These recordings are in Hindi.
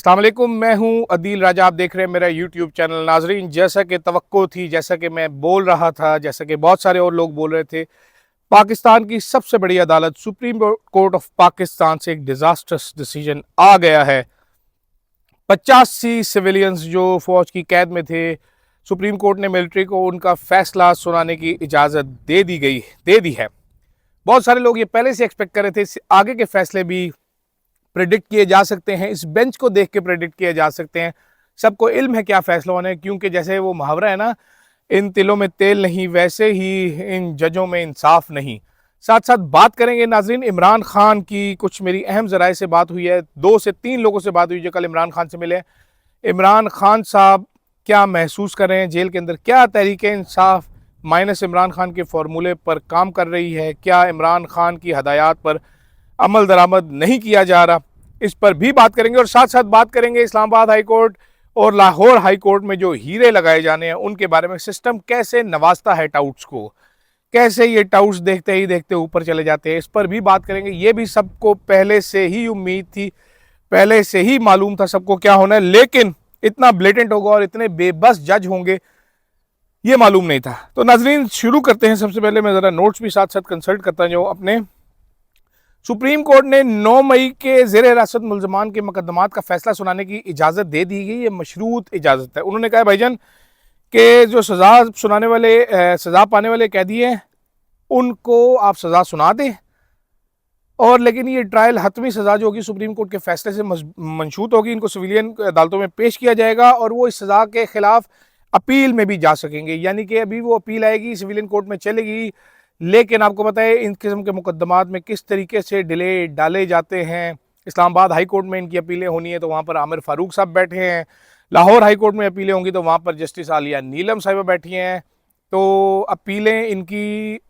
अस्सलाम वालेकुम, मैं हूं अदील राजा। आप देख रहे हैं मेरा यूट्यूब चैनल। नाजरीन, जैसा कि तवक्को थी, जैसा कि मैं बोल रहा था, जैसा कि बहुत सारे और लोग बोल रहे थे, पाकिस्तान की सबसे बड़ी अदालत सुप्रीम कोर्ट ऑफ पाकिस्तान से एक डिजास्टर्स डिसीजन आ गया है। 85 सिविलियंस जो फौज की कैद में थे, सुप्रीम कोर्ट ने मिलिट्री को उनका फैसला सुनाने की इजाज़त दे दी है। बहुत सारे लोग ये पहले से एक्सपेक्ट कर रहे थे, आगे के फैसले भी प्रेडिक्ट किए जा सकते हैं, इस बेंच को देख के प्रेडिक्ट किए जा सकते हैं। सबको इल्म है क्या फैसला होना है, क्योंकि जैसे वो मुहावरा है ना, इन तिलों में तेल नहीं, वैसे ही इन जजों में इंसाफ नहीं। साथ साथ बात करेंगे नाजरीन, इमरान खान की कुछ मेरी अहम जराए से बात हुई है, 2 से 3 लोगों से बात हुई जो कल इमरान खान से मिले। इमरान खान साहब क्या महसूस कर रहे हैं जेल के अंदर, क्या तहरीक इंसाफ माइनस इमरान खान के फार्मूले पर काम कर रही है, क्या इमरान खान की हदायत पर अमल दरामद नहीं किया जा रहा, इस पर भी बात करेंगे। और साथ साथ बात करेंगे इस्लामाबाद हाई कोर्ट और लाहौर हाई कोर्ट में जो हीरे लगाए जाने हैं उनके बारे में। सिस्टम कैसे नवाजता है टाउट्स को, कैसे ये टाउट्स देखते ही देखते ऊपर चले जाते हैं, इस पर भी बात करेंगे। ये भी सबको पहले से ही उम्मीद थी, पहले से ही मालूम था सबको क्या होना है, लेकिन इतना ब्लेटेंट होगा और इतने बेबस जज होंगे ये मालूम नहीं था। तो नाजरीन, शुरू करते हैं। सबसे पहले मैं ज़रा नोट्स भी साथ साथ कंसल्ट करता हूँ। अपने सुप्रीम कोर्ट ने 9 मई के ज़ेर हिरासत मुल्ज़मान के मुकदमात का फैसला सुनाने की इजाज़त दे दी गई। ये मशरूत इजाज़त है। उन्होंने कहा भाईजान कि जो सज़ा सुनाने वाले सज़ा पाने वाले कैदी हैं उनको आप सज़ा सुना दें, और लेकिन ये ट्रायल हतमी सज़ा जो होगी सुप्रीम कोर्ट के फैसले से मंशूत होगी। इनको सिविलियन अदालतों में पेश किया जाएगा और वो इस सज़ा के खिलाफ अपील में भी जा सकेंगे। यानी कि अभी वो अपील आएगी, सिविलियन कोर्ट में चलेगी, लेकिन आपको पता है इन किस्म के मुकदमात में किस तरीके से डिले डाले जाते हैं। इस्लामाबाद हाई कोर्ट में इनकी अपीलें होनी है तो वहाँ पर आमिर फारूक साहब बैठे हैं, लाहौर हाई कोर्ट में अपीलें होंगी तो वहाँ पर जस्टिस आलिया नीलम साहिबा बैठी हैं। तो अपीलें इनकी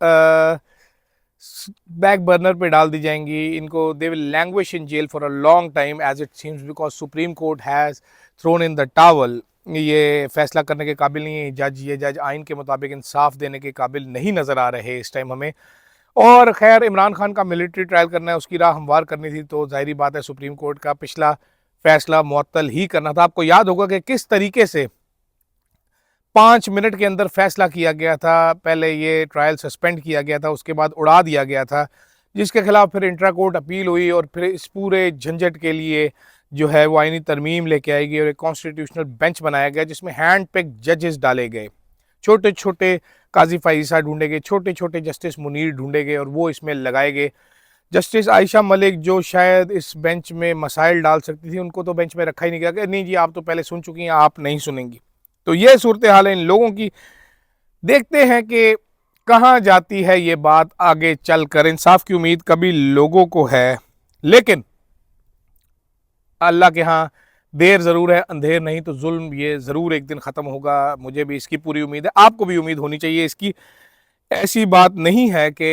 बैक बर्नर पे डाल दी जाएंगी। इनको they will languish in jail for a long time as it seems, because supreme court has thrown in the towel. ये फैसला करने के काबिल नहीं है जज, ये जज आइन के मुताबिक इंसाफ देने के काबिल नहीं नज़र आ रहे इस टाइम हमें। और खैर, इमरान खान का मिलिट्री ट्रायल करना है, उसकी राह हमवार करनी थी, तो जाहिर बात है सुप्रीम कोर्ट का पिछला फैसला मुअत्तल ही करना था। आपको याद होगा कि किस तरीके से 5 मिनट के अंदर फैसला किया गया था। पहले ये ट्रायल सस्पेंड किया गया था, उसके बाद उड़ा दिया गया था, जिसके खिलाफ फिर इंट्रा कोर्ट अपील हुई और फिर इस पूरे झंझट के लिए जो है वो आईनी तरमीम लेके आएगी और एक कॉन्स्टिट्यूशनल बेंच बनाया गया जिसमें हैंड पिक जजेस डाले गए। छोटे छोटे काजी फाइसा ढूंढे गए, छोटे छोटे जस्टिस मुनीर ढूंढे गए और वो इसमें लगाए गए। जस्टिस आयशा मलिक जो शायद इस बेंच में मसाइल डाल सकती थी, उनको तो बेंच में रखा ही नहीं गया कि नहीं जी आप तो पहले सुन चुकी हैं, आप नहीं सुनेंगी। तो ये सूरत हाल है इन लोगों की। देखते हैं कि कहाँ जाती है ये बात आगे चलकर। इंसाफ की उम्मीद कभी लोगों को है, लेकिन अल्लाह के यहाँ देर ज़रूर है, अंधेर नहीं। तो जुल्म ये ज़रूर एक दिन ख़त्म होगा, मुझे भी इसकी पूरी उम्मीद है, आपको भी उम्मीद होनी चाहिए इसकी। ऐसी बात नहीं है कि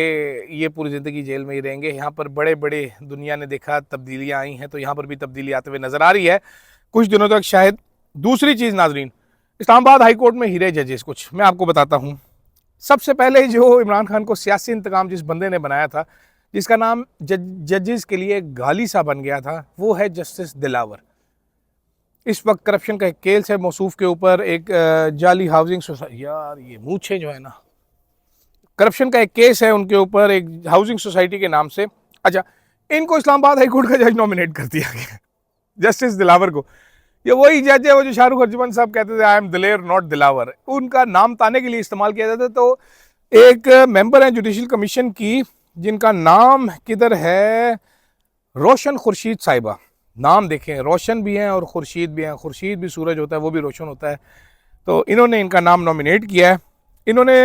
ये पूरी ज़िंदगी जेल में ही रहेंगे। यहाँ पर बड़े बड़े दुनिया ने देखा, तब्दीलियाँ आई हैं, तो यहाँ पर भी तब्दीली आते हुए नज़र आ रही है कुछ दिनों तक शायद। दूसरी चीज़ नाजरीन, इस्लामाबाद हाई कोर्ट में हीरे जजेस कुछ मैं आपको बताता हूँ। सबसे पहले जो इमरान खान को सियासी इंतकाम जिस बंदे ने बनाया था, जिसका नाम जजेस के लिए गाली सा बन गया था, वो है जस्टिस दिलावर। इस वक्त करप्शन का एक केस है मौसूफ के ऊपर, एक जाली हाउसिंग सोसाइटी, यार ये मूछे जो है ना, करप्शन का एक केस है उनके ऊपर एक हाउसिंग सोसाइटी के नाम से। अच्छा, इनको इस्लामाबाद हाई कोर्ट का जज नॉमिनेट कर दिया गया, जस्टिस दिलावर को। ये वही जज है वो जो शाहरुख अर्जुमन साहब कहते थे आई एम दिलेर नॉट दिलावर, उनका नाम ताने के लिए इस्तेमाल किया जाता है। तो एक मेंबर है जुडिशल कमीशन की जिनका नाम किधर है, रोशन खुर्शीद साहिबा। नाम देखें, रोशन भी हैं और खुर्शीद भी हैं। खुर्शीद भी सूरज होता है, वो भी रोशन होता है। तो इन्होंने इनका नाम नॉमिनेट किया है। इन्होंने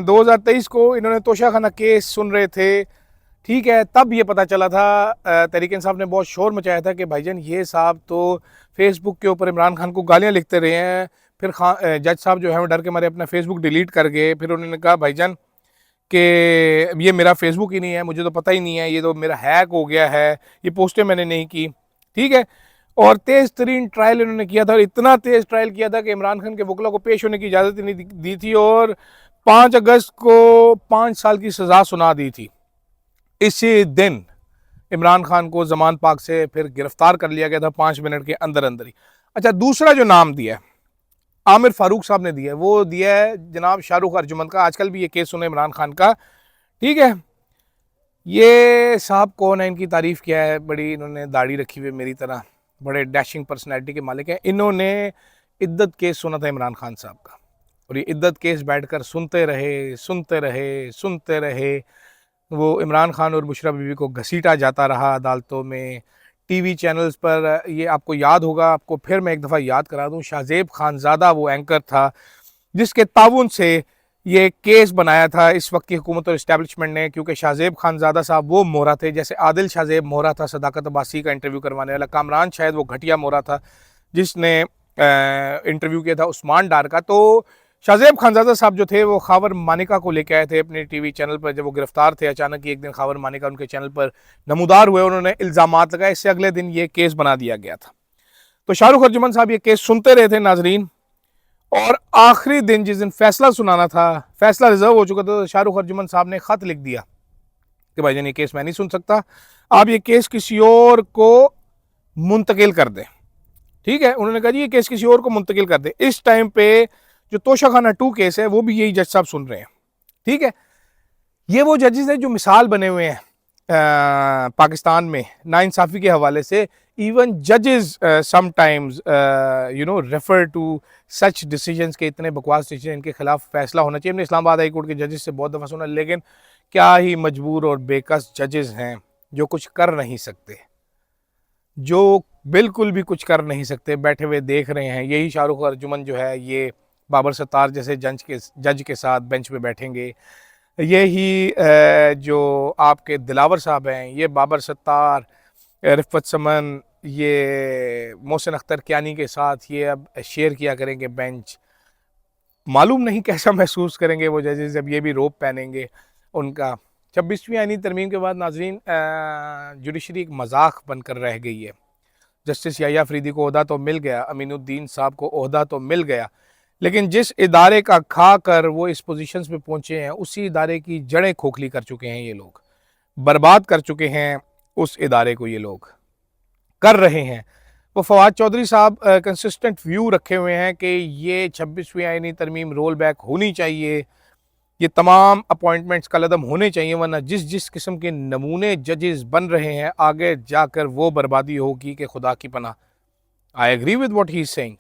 2023 को इन्होंने तोशाखाना केस सुन रहे थे, ठीक है, तब ये पता चला था, तहरीक इंसाफ ने बहुत शोर मचाया था कि भाईजान ये साहब तो फेसबुक के ऊपर इमरान खान को गालियाँ लिखते रहे हैं। फिर जज साहब जो है वो डर के मारे अपना फेसबुक डिलीट कर गए। फिर उन्होंने कहा भाईजान कि ये मेरा फेसबुक ही नहीं है, मुझे तो पता ही नहीं है, ये तो मेरा हैक हो गया है, ये पोस्टें मैंने नहीं की, ठीक है। और तेज़ तरीन ट्रायल इन्होंने किया था, और इतना तेज़ ट्रायल किया था कि इमरान खान के वकला को पेश होने की इजाज़त नहीं दी थी, और 5 अगस्त को 5 साल की सज़ा सुना दी थी। इसी दिन इमरान खान को जमान पाक से फिर गिरफ्तार कर लिया गया था 5 मिनट के अंदर अंदर ही। अच्छा, दूसरा जो नाम दिया है आमिर फारूक साहब ने दिया है, वो दिया है जनाब शाहरुख अर्जुमंद का। आजकल भी ये केस सुने इमरान खान का, ठीक है। ये साहब कौन है, इनकी तारीफ किया है बड़ी, इन्होंने दाढ़ी रखी हुई मेरी तरह, बड़े डैशिंग पर्सनैलिटी के मालिक हैं। इन्होंने इद्दत केस सुना था इमरान खान साहब का, और ये इद्दत केस बैठकर सुनते रहे सुनते रहे सुनते रहे। वो इमरान खान और बुशरा बीवी को घसीटा जाता रहा अदालतों में, टीवी चैनल्स पर। ये आपको याद होगा, आपको फिर मैं एक दफ़ा याद करा दूं, शाहजेब खानज़ादा वो एंकर था जिसके ताउन से ये केस बनाया था इस वक्त की हुकूमत और इस्टेब्लिशमेंट ने, क्योंकि शाहजेब खानज़ादा साहब वो मोहरा थे, जैसे आदिल शाहजेब मोहरा था सदाकत अब्बासी का इंटरव्यू करवाने वाला, कामरान शायद वो घटिया मोहरा था जिसने इंटरव्यू किया था उस्मान डार का। तो शाहजेब खानज़ादा साहब जो थे वो खावर मानिका को लेके आए थे अपने टीवी चैनल पर। जब वो गिरफ्तार थे, अचानक ही एक दिन खावर मानिका उनके चैनल पर नमूदार हुए, उन्होंने इल्ज़ामात लगाए, इससे अगले दिन ये केस बना दिया गया था। तो शाहरुख अर्जुमंद साहब ये केस सुनते रहे थे नाजरीन, और आखिरी दिन जिस दिन फैसला सुनाना था, फैसला रिजर्व हो चुका था, तो शाहरुख अर्जुमंद साहब ने खत लिख दिया कि भाईजान ये केस मैं नहीं सुन सकता, आप ये केस किसी और को मुंतकिल कर दें। ठीक है, उन्होंने कहा जी ये केस किसी और को मुंतकिल कर दें। इस टाइम पे जो तोशाखाना 2 केस है वो भी यही जज साहब सुन रहे हैं। ठीक है, ये वो जजेस हैं जो मिसाल बने हुए हैं पाकिस्तान में नाइंसाफ़ी के हवाले से। इवन जजेस sometimes refer to such decisions के इतने बकवास डिसीजन, इनके खिलाफ फैसला होना चाहिए। हमने इस्लामाबाद हाई कोर्ट के जजेस से बहुत दफ़ा सुना, लेकिन क्या ही मजबूर और बेकस जजेस हैं जो कुछ कर नहीं सकते, जो बिल्कुल भी कुछ कर नहीं सकते, बैठे हुए देख रहे हैं। यही शाहरुख अर्जुमंद जो है ये बाबर सत्तार जैसे जज के साथ बेंच पे बैठेंगे। यही जो आपके दिलावर साहब हैं, ये बाबर सत्तार, रिफ़त समन, ये मोहसिन अख्तर कियानी के साथ ये अब शेयर किया करेंगे बेंच। मालूम नहीं कैसा महसूस करेंगे वो जजेस जब ये भी रोब पहनेंगे उनका। 26वीं आईनी तरमीम के बाद नाजरीन जुडिशरी एक मजाक बनकर रह गई है। जस्टिस याह्या अफरीदी को ओहदा तो मिल गया, अमीनुद्दीन साहब को ओहदा तो मिल गया, लेकिन जिस इदारे का खा कर वो इस पोजीशन पे पहुंचे हैं, उसी इदारे की जड़ें खोखली कर चुके हैं ये लोग, बर्बाद कर चुके हैं उस इदारे को, ये लोग कर रहे हैं। वो फवाद चौधरी साहब कंसिस्टेंट व्यू रखे हुए हैं कि ये 26वीं आईनी तरमीम रोल बैक होनी चाहिए, ये तमाम अपॉइंटमेंट्स कलअदम होने चाहिए, वरना जिस जिस किस्म के नमूने जजेस बन रहे हैं आगे जाकर वो बर्बादी होगी कि खुदा की पनाह। I agree with what he is saying.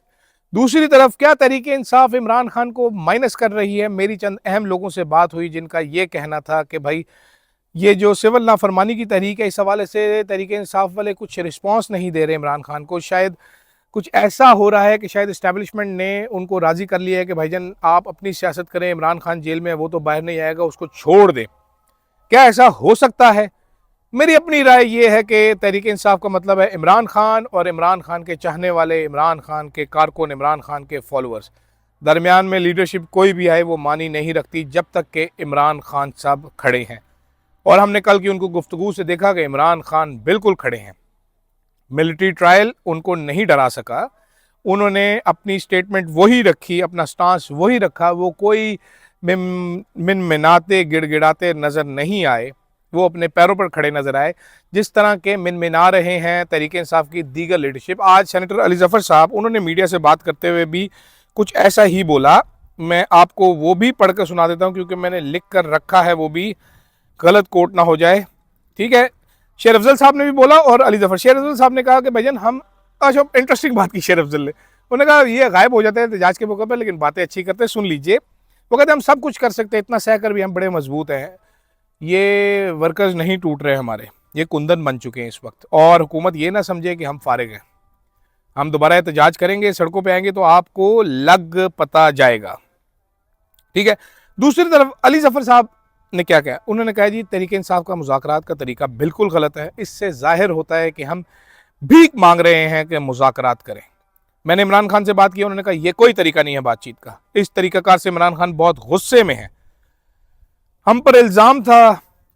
दूसरी तरफ क्या तरीके इंसाफ इमरान खान को माइनस कर रही है। मेरी चंद अहम लोगों से बात हुई जिनका ये कहना था कि भाई ये जो सिविल नाफरमानी की तहरीक है, इस हवाले से तरीके इंसाफ वाले कुछ रिस्पॉन्स नहीं दे रहे इमरान खान को। शायद कुछ ऐसा हो रहा है कि शायद इस्टेब्लिशमेंट ने उनको राज़ी कर लिया है कि भाईजान आप अपनी सियासत करें, इमरान खान जेल में है, वो तो बाहर नहीं आएगा, उसको छोड़ दें। क्या ऐसा हो सकता है? मेरी अपनी राय ये है कि तहरीक इंसाफ का मतलब है इमरान खान और इमरान खान के चाहने वाले, इमरान खान के कारकुन, इमरान खान के फॉलोअर्स। दरमियान में लीडरशिप कोई भी आए वो मानी नहीं रखती जब तक कि इमरान खान साहब खड़े हैं, और हमने कल की उनको गुफ्तगू से देखा कि इमरान खान बिल्कुल खड़े हैं। मिलिट्री ट्रायल उनको नहीं डरा सका, उन्होंने अपनी स्टेटमेंट वही रखी, अपना स्टांस वही रखा, वो कोई मिनमिनाते गिड़गिड़ाते नज़र नहीं आए, वो अपने पैरों पर खड़े नज़र आए जिस तरह के मिनमिना रहे हैं तहरीक इंसाफ की दीगर लीडरशिप। आज सेनेटर अली ज़फ़र साहब उन्होंने मीडिया से बात करते हुए भी कुछ ऐसा ही बोला। मैं आपको वो भी पढ़ कर सुना देता हूँ क्योंकि मैंने लिख कर रखा है, वो भी गलत कोट ना हो जाए। ठीक है, शेर अफजल साहब ने भी बोला और अली ज़फ़र। शेर अफजल साहब ने कहा कि भाईजान हम, अच्छा इंटरेस्टिंग बात की शेर अफजल ने, उन्होंने कहा ये गायब हो जाते हैं एहतजाज के मौके पर लेकिन बातें अच्छी करते हैं, सुन लीजिए। वो कहते हैं हम सब कुछ कर सकते हैं, इतना सह कर भी हम बड़े मजबूत हैं, ये वर्कर्स नहीं टूट रहे हमारे, ये कुंदन बन चुके हैं इस वक्त, और हुकूमत ये ना समझे कि हम फारिग हैं, हम दोबारा एहतजाज करेंगे, सड़कों पे आएंगे तो आपको लग पता जाएगा। ठीक है, दूसरी तरफ अली ज़फ़र साहब ने क्या कहा, उन्होंने कहा जी तहरीक इंसाफ का मुज़ाकरात का तरीका बिल्कुल गलत है, इससे जाहिर होता है कि हम भीख मांग रहे हैं कि मुज़ाकरात करें। मैंने इमरान खान से बात की, उन्होंने कहा यह कोई तरीका नहीं है बातचीत का, इस तरीकाकार से इमरान खान बहुत गुस्से में है। हम पर इल्ज़ाम था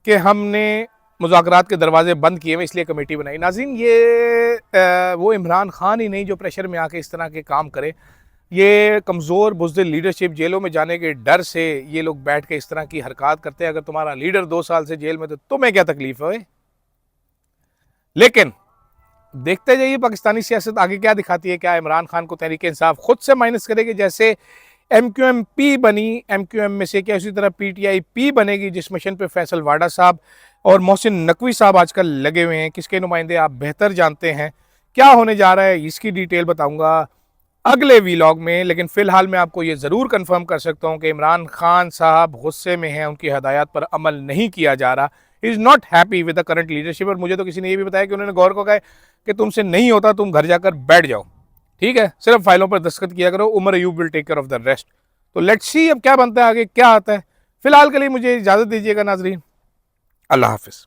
कि हमने मुज़ाकरात के दरवाजे बंद किए हुए इसलिए कमेटी बनाई। नाज़रीन ये वो इमरान खान ही नहीं जो प्रेशर में आके इस तरह के काम करे, ये कमज़ोर बुज़दिल लीडरशिप, जेलों में जाने के डर से ये लोग बैठ के इस तरह की हरकत करते हैं। अगर तुम्हारा लीडर 2 साल से जेल में तो तुम्हें क्या तकलीफ है? लेकिन देखते जाइए पाकिस्तानी सियासत आगे क्या दिखाती है। क्या इमरान खान को तहरीक इंसाफ खुद से माइनस करेगी, जैसे MQM पी बनी MQM में से, क्या उसी तरह PTI पी बनेगी, जिस मिशन पे फैसल वाडा साहब और मोहसिन नकवी साहब आजकल लगे हुए हैं। किसके नुमाइंदे आप बेहतर जानते हैं। क्या होने जा रहा है इसकी डिटेल बताऊंगा अगले वीलॉग में। लेकिन फिलहाल मैं आपको ये ज़रूर कंफर्म कर सकता हूँ कि इमरान खान साहब गुस्से में हैं, उनकी हदायत पर अमल नहीं किया जा रहा। Is not happy with the current leadership. और मुझे तो किसी ने ये भी बताया कि उन्होंने गौर को कहा कि तुमसे नहीं होता, तुम घर जाकर बैठ जाओ, ठीक है, सिर्फ फाइलों पर दस्तखत किया करो, Umar Ayub will take care of the rest. तो लेट्स सी अब क्या बनता है आगे, क्या आता है। फिलहाल के लिए मुझे इजाज़त दीजिएगा नाजरीन, अल्लाह हाफिज़।